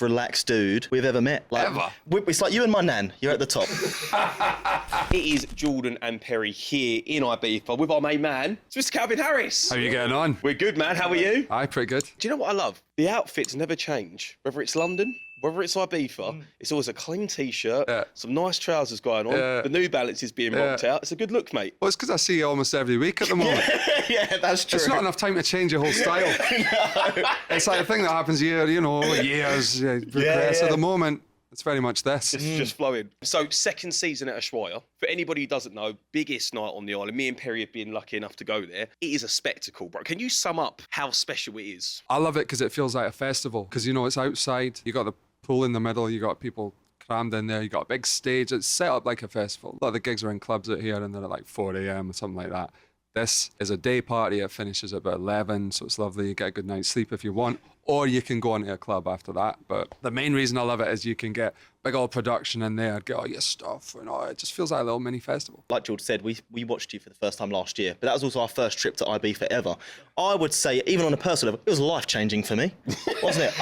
relaxed dude we've ever met. Like, Ever? It's like you and my nan. You're at the top. It is Jordan and Perry here in Ibiza with our main man, it's Mr. Calvin Harris. How are you getting on? We're good, man. How are you? Aye, pretty good. Do you know what I love? The outfits never change. Whether it's London, whether it's Ibiza, it's always a clean T-shirt, some nice trousers going on, the New Balance is being rocked out. It's a good look, mate. Well, it's because I see you almost every week at the moment. Yeah, that's true. It's not enough time to change your whole style. No. It's like a thing that happens year, over years, progress. At the moment, it's very much this. It's just flowing. So, second season at Ushuaia. For anybody who doesn't know, biggest night on the island. Me and Perry have been lucky enough to go there. It is a spectacle, bro. Can you sum up how special it is? I love it because it feels like a festival. Because, it's outside. You got the pool in the middle. You got people crammed in there. You got a big stage. It's set up like a festival. A lot of the gigs are in clubs out here and they're at like 4 a.m. or something like that. This is a day party. It finishes at about 11, so it's lovely. You get a good night's sleep if you want, or you can go into a club after that. But the main reason I love it is you can get big old production in there, get all your stuff, and it just feels like a little mini festival. Like George said, we watched you for the first time last year, but that was also our first trip to Ibiza ever. I would say, even on a personal level, it was life-changing for me, wasn't it?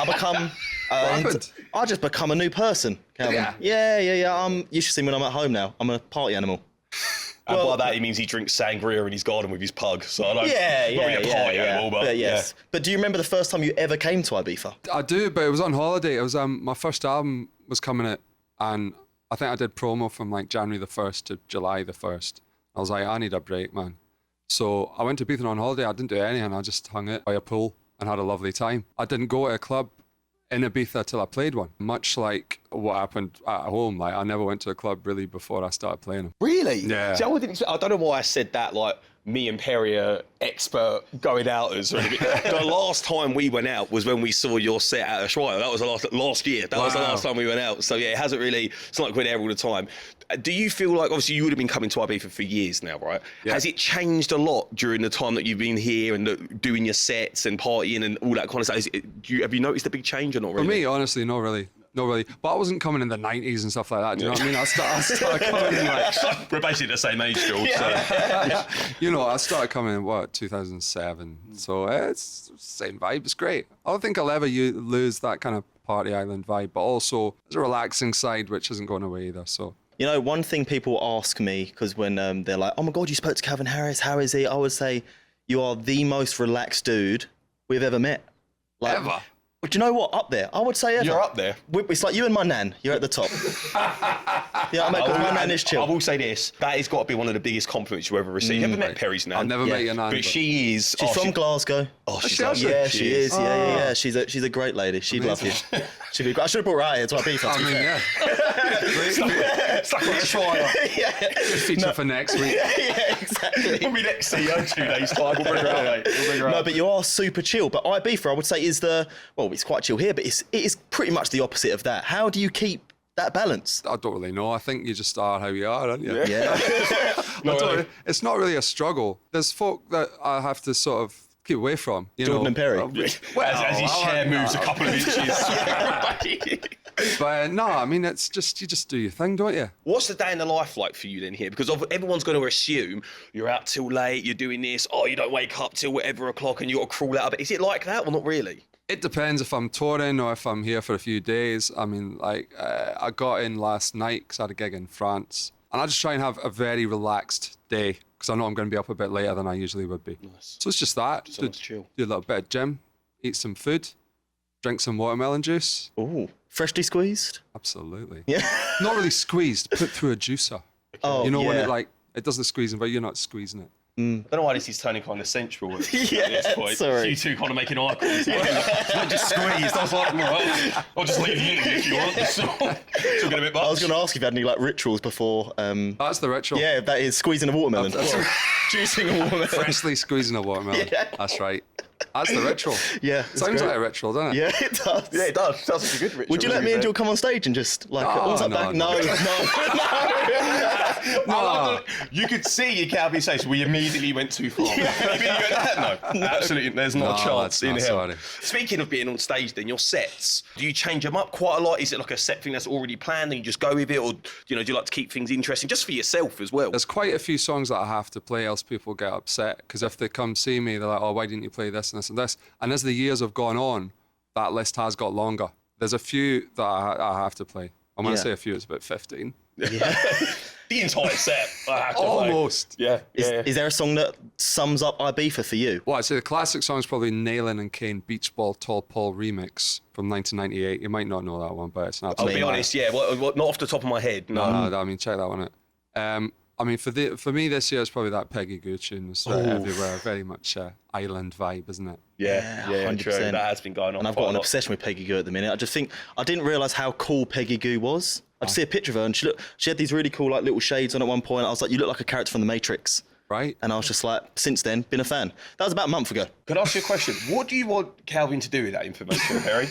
I just become a new person, Calvin. Yeah. You should see me when I'm at home now. I'm a party animal. And by that, he means he drinks sangria in his garden with his pug. So I don't. Not really a party animal, but yes. Yeah. But do you remember the first time you ever came to Ibiza? I do, but it was on holiday. It was my first album was coming out, and I think I did promo from like January the 1st to July the 1st. I was like, I need a break, man. So I went to Ibiza on holiday. I didn't do anything. I just hung out by a pool and had a lovely time. I didn't go to a club in Ibiza till I played one. Much like what happened at home, like I never went to a club really before I started playing them. Really? Yeah. See, I don't know why I said that, like, me and Perry are expert going outers. The last time we went out was when we saw your set at Ushuaia. That was last year. That was the last time we went out. So yeah, it hasn't really, it's not like we're there all the time. Do you feel like, obviously you would have been coming to Ibiza for years now, right? Yeah. Has it changed a lot during the time that you've been here and doing your sets and partying and all that kind of stuff? Have you noticed a big change or not really? For me, honestly, not really. Not really. But I wasn't coming in the 90s and stuff like that. Do you know what I mean? I started coming in like... We're basically the same age, George. I started coming in, 2007. So it's the same vibe. It's great. I don't think I'll ever lose that kind of party island vibe. But also, there's a relaxing side which isn't going away either. So... one thing people ask me, because when they're like, oh my God, you spoke to Calvin Harris, how is he? I would say, you are the most relaxed dude we've ever met. Like, ever? But do you know what? Up there. I would say ever. You're up there. It's like you and my nan. You're at the top. Yeah, my nan is chill. I will say this. That has got to be one of the biggest compliments you ever received. You ever met Perry's nan? I've never met your nan. But she is... She's from Glasgow. Oh, she is. Yeah. She's a great lady. She'd love you. She'd be great. I should have brought her out here to Ibiza. I mean, yeah. Stuck on a trial. Good feature for next week. Yeah, exactly. We'll be next to you in 2 days' time. We'll bring her out, mate. We'll bring her out. No, but you are super chill. But Ibiza, I would say, is it's quite chill here, but it is pretty much the opposite of that. How do you keep that balance? I don't really know. I think you just are how you are, aren't you? Yeah. It's not really a struggle. There's folk that I have to sort of keep away from. Jordan and Perry. As his chair moves a couple of inches. But no, I mean, it's just, you just do your thing, don't you? What's the day in the life like for you then here? Because everyone's going to assume you're out till late, you're doing this, you don't wake up till whatever o'clock and you got to crawl out of it. Is it like that or not really? It depends if I'm touring or if I'm here for a few days. I mean, I got in last night because I had a gig in France. And I just try and have a very relaxed day because I know I'm going to be up a bit later than I usually would be. Nice. So it's just that. Just chill. Do a little bit of gym, eat some food, drink some watermelon juice. Ooh, freshly squeezed? Absolutely. Yeah. Not really squeezed, put through a juicer. Oh, when it does the squeezing, but you're not squeezing it. I don't know why this is turning kind of sensual at this point. Sorry. You two kind of making eye contact. It's not just squeezed. I was like, well, I'll just leave you if you want. It's still getting a bit much. I was going to ask if you had any rituals before. That's the ritual. Yeah, that is squeezing a watermelon. Juicing a watermelon. Freshly squeezing a watermelon. Yeah. That's right. That's the ritual. Yeah. Sounds like a ritual, doesn't it? Yeah, it does. Yeah, it does. Sounds like a good ritual. Would you let me and Jill come on stage and just No. No. You could see your Calvin's face. We immediately went too far. No, absolutely. There's not a chance in hell. Sorry. Speaking of being on stage, then your sets, do you change them up quite a lot? Is it like a set thing that's already planned and you just go with it, or do you like to keep things interesting just for yourself as well? There's quite a few songs that I have to play, else people get upset. Because if they come see me, they're like, "Oh, why didn't you play this and this and this?" And as the years have gone on, that list has got longer. There's a few that I have to play. And when I Yeah. say a few, it's about 15. The entire set. I have to play. Almost. Yeah. Is there a song that sums up Ibiza for you? Well, I'd say the classic song is probably Nailin' and Kane Beach Ball Tall Paul remix from 1998. You might not know that one, but it's an I'll absolute be honest, yeah. Not off the top of my head. No. No, I mean, check that one out. I mean, for me this year, it's probably that Peggy Goo tune. It's everywhere. Very much island vibe, isn't it? Yeah, 100%. true. That has been going on. And I've quite got a an lot. obsession with Peggy Goo at the minute. I just think I didn't realise how cool Peggy Goo was. I'd see a picture of her and she had these really cool like little shades on at one point. I was like, you look like a character from The Matrix. Right? And I was just like, since then, been a fan. That was about a month ago. Can I ask you a question? What do you want Calvin to do with that information, Perry?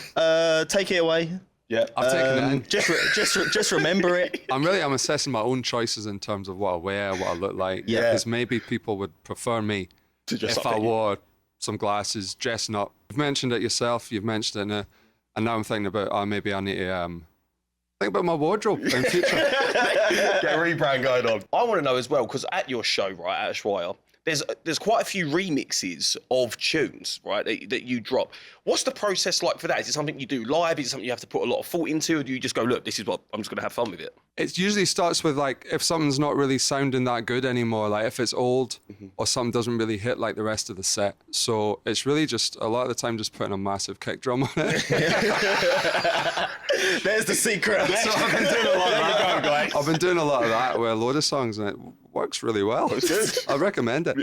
Take it away. Yeah. I've taken it in. Just remember it. I'm assessing my own choices in terms of what I wear, what I look like. Yeah. Because maybe people would prefer me To dress if up I like you. wore some glasses, dressing up. You've mentioned it yourself. You've mentioned it now. And now I'm thinking about, maybe I need to think about my wardrobe in future. Get a rebrand going on. I want to know as well, because at your show, right, at Ushuaia, there's quite a few remixes of tunes, right, that you drop. What's the process like for that? Is it something you do live? Is it something you have to put a lot of thought into? Or do you just go, look, this is what I'm just going to have fun with it? It usually starts with like if something's not really sounding that good anymore, like if it's old or something doesn't really hit like the rest of the set. So it's really just a lot of the time just putting a massive kick drum on it. There's the secret. So I've been doing a lot of that. I've been doing a lot of that with a load of songs and it works really well. I recommend it.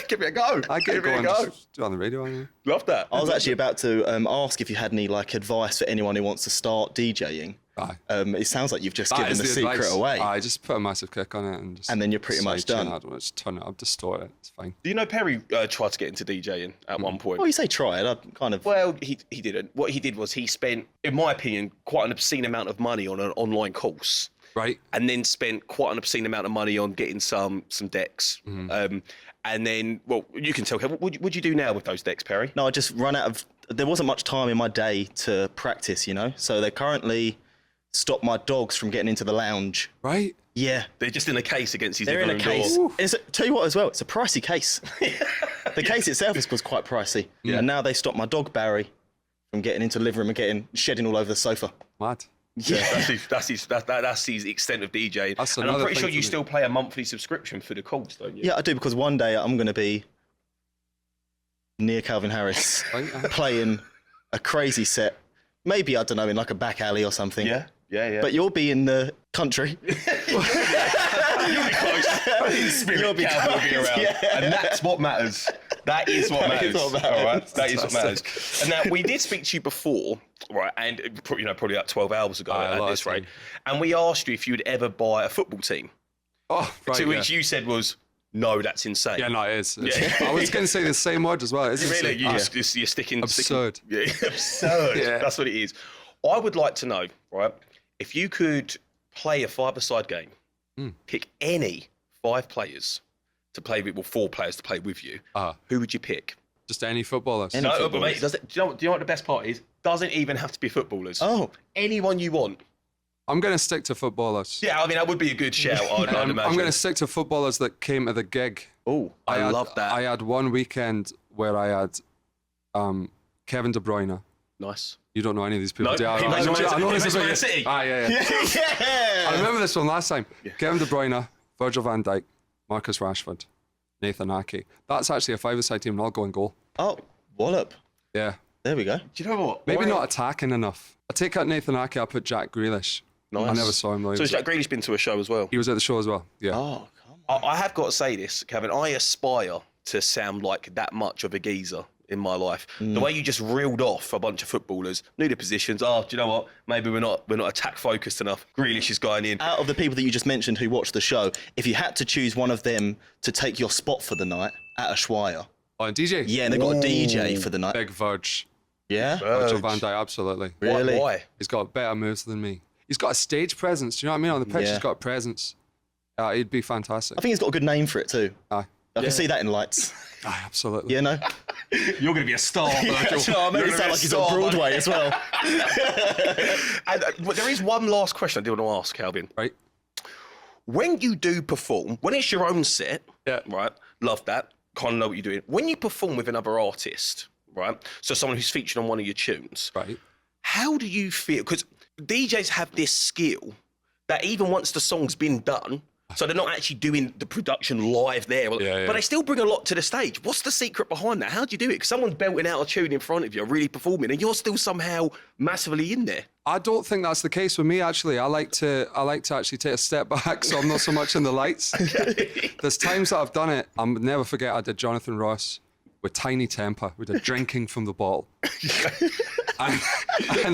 Give it a go. I get Give going. it a go. Just do it on the radio. Anyway. Love that. I was actually about to ask if you had any like advice for anyone who wants to start DJing. Aye. It sounds like you've just That given is the advice. secret away. I just put a massive kick on it and then you're pretty much side tune. done. I don't want to just turn it up, distort it. It's fine. Do you know Perry tried to get into DJing at one point? Well, you say try it. I kind of. Well, he didn't. What he did was he spent, in my opinion, quite an obscene amount of money on an online course. Right. And then spent quite an obscene amount of money on getting some decks. And then, well, you can tell. What would you do now with those decks, Perry? No, I just run out of. There wasn't much time in my day to practice, you know. So they currently stopped my dogs from getting into the lounge. Right. Yeah, They're just in a case against his they're in a living room case. door. Tell you what, as well, it's a pricey case. The case itself was quite pricey, and now they stopped my dog Barry from getting into the living room and shedding all over the sofa. Mad. Yeah, that's his extent of DJing. That's And I'm another pretty thing sure for you me. still pay a monthly subscription for the course, don't you? Yeah, I do, because one day I'm going to be near Calvin Harris Right. playing a crazy set. Maybe, I don't know, in like a back alley or something. Yeah. But you'll be in the country. You'll be close. In spirit, You'll be Calvin will be close, around. yeah. And that's what matters. That is what matters. what matters. All right? That is what matters. And now, we did speak to you before, right, and probably like 12 hours ago Aye, a at lot this of rate. time. And we asked you if you'd ever buy a football team. Oh, right. To yeah. which you said was, no, that's insane. Yeah, no, it is. Yeah. I was going to say the same word as well. It's Really? insane. You're sticking... Absurd. Yeah, absurd. Yeah. That's what it is. I would like to know, right, if you could play a five-a-side game, pick any 5 players to play with, well, 4 players to play with you, who would you pick? Just any footballers. Any- No, but footballers. mate, do you know what the best part is? Doesn't even have to be footballers. Oh, Anyone you want. I'm going to stick to footballers. Yeah, I mean, that would be a good shout, I'd imagine. I'm going to stick to footballers that came to the gig. oh, I love that. I had one weekend where I had Kevin De Bruyne. Nice. You don't know any of these people, No, do you? he plays for Man this about you. City. Yeah. yeah. I remember this one last time. Kevin De Bruyne, Virgil van Dijk, Marcus Rashford, Nathan Ake. That's actually a 5-a-side team and I'll go and goal. Oh, wallop. Yeah. There we go. Do you know what? Maybe Why- not attacking enough. I take out Nathan Ake, I'll put Jack Grealish. Nice. I never saw him though. So has Jack Grealish been to a show as well? He was at the show as well. Yeah. Oh, come on. I have got to say this, Kevin. I aspire to sound like that much of a geezer in my life. The way you just reeled off a bunch of footballers, knew the positions. Oh, do you know what? Maybe we're not attack focused enough. Grealish is going in. Out of the people that you just mentioned who watched the show, if you had to choose one of them to take your spot for the night at Ushuaia, Oh, and DJ? yeah, and they've got a DJ for the night. Big Verge. Yeah? Virgil van Dijk, absolutely. Really? Why? He's got better moves than me. He's got a stage presence. Do you know what I mean? On the pitch, Yeah. he's got a presence. He'd be fantastic. I think he's got a good name for it too. Aye. I can see that in lights. Aye, absolutely. You know? You're going to be a star, Virgil. I made it sound like he's on Broadway as well. And, but there is one last question I do want to ask, Calvin. Right? When you do perform, when it's your own set, Yeah. right? Love that. Kind of know what you're doing. When you perform with another artist, right? So someone who's featured on one of your tunes, Right. How do you feel? Because DJs have this skill that even once the song's been done, so they're not actually doing the production live there, but they still bring a lot to the stage. What's the secret behind that? How do you do it? Because someone's belting out a tune in front of you, really performing, and you're still somehow massively in there. I don't think that's the case with me, actually. I like to actually take a step back, so I'm not so much in the lights. There's times that I've done it. I'll never forget I did Jonathan Ross with Tiny Temper. We did Drinking from the Bottle. and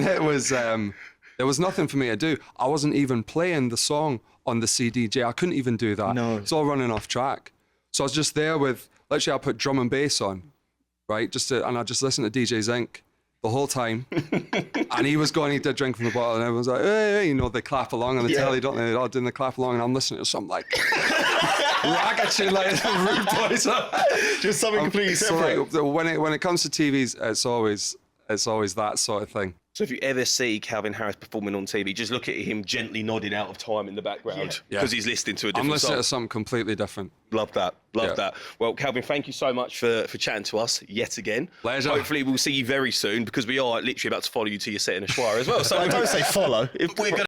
it was, there was nothing for me to do. I wasn't even playing the song on the CDJ. I couldn't even do that. No. It's all running off track. So I was just there with, literally I put drum and bass on, right? And I just listened to DJ Zinc the whole time. And he was going, he did Drink from the Bottle, and everyone's like, hey, they clap along on the telly, don't they? They're all doing the clap along, and I'm listening to some like ragged tune, like Rude Boys. Just something completely separate. So like, when it comes to TVs, it's always that sort of thing. So if you ever see Calvin Harris performing on TV, just look at him gently nodding out of time in the background because he's listening to a different I'm listening song. to something completely different. Love that. Love that. Well, Calvin, thank you so much for chatting to us yet again. Pleasure. Hopefully we'll see you very soon because we are literally about to follow you to your set in Ushuaia as well. So Don't say follow. if we're going